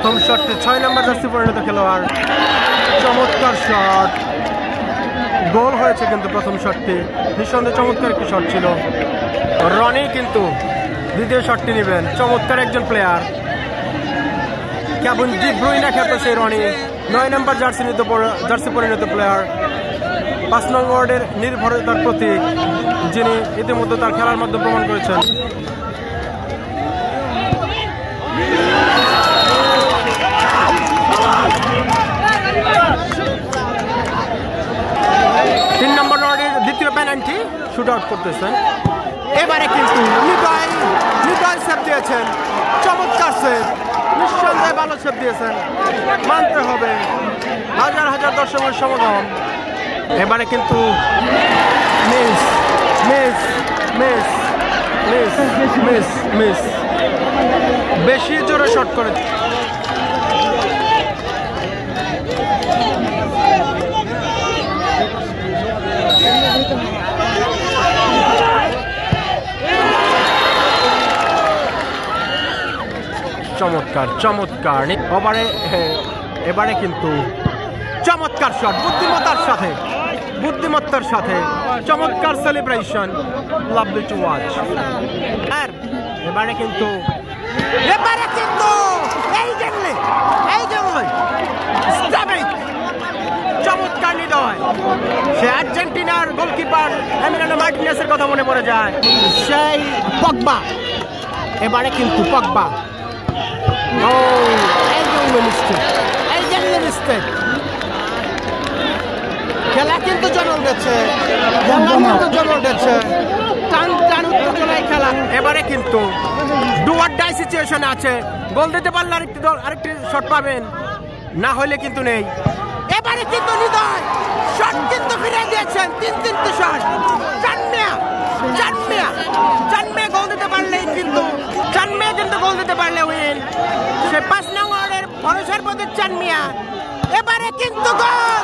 প্রথম শটটি 6 নম্বর জার্সি পরিণত খেলোয়াড়, চমৎকার শট, গোল হয়েছে কিন্তু প্রথম শটটি নিঃসন্দেহে চমৎকার একটি শট ছিল। রনি কিন্তু দ্বিতীয় শটটি নেবেন, চমৎকার একজন প্লেয়ার, কেবন ডি ব্রুইনা খেলতেছে রনি, 9 নম্বর জার্সি পরিণত প্লেয়ার, 5 নং ওয়ার্ডের নির্ভরতার প্রতীক, যিনি ইতিমধ্যে তার খেলার মাধ্যমে প্রমাণ করেছেন। দ্বিতীয় পেনাল্টি শুট আউট করতেছেন। এবারে কিন্তু নিদয় সেভ দিয়েছেন, চমৎকার সেভ, নিঃসন্দেহে ভালো সেভ দিয়েছেন, মানতে হবে, হাজার হাজার দর্শকের সমাগম। এবারে কিন্তু miss miss miss miss miss miss বেশি জোরে শট করে চমৎকার চমৎকার এবারে কিন্তু চমৎকার শট, বুদ্ধিমত্তার সাথে চমৎকার সেলিব্রেশন, লাভলি টু ওয়াচ। আর এবারে কিন্তু চমৎকার নিদয়, সে আর্জেন্টিনার গোলকিপার এমিলিয়ানো মার্টিনেজের কথা মনে পড়ে যায়, সেই পগবা। এবারে কিন্তু পগবা, খেলা কিন্তু জমে উঠেছে, খেলা এবারে কিন্তু ডু অর ডাই সিচুয়েশনে আছে, গোল দিতে পারলে আরেকটি শট পাবেন, না হলে কিন্তু নেই। এবারে কিন্তু নিদয় শট কিন্তু ফিরে দিয়েছেন, 3-3টি শট, চানমিয়া গোল দিতে পারলেই কিন্তু গোল দিতে পারলে উইন, সে 5 নং ওয়ার্ডের ভরসার প্রতি চানমিয়া। এবারে কিন্তু গোল।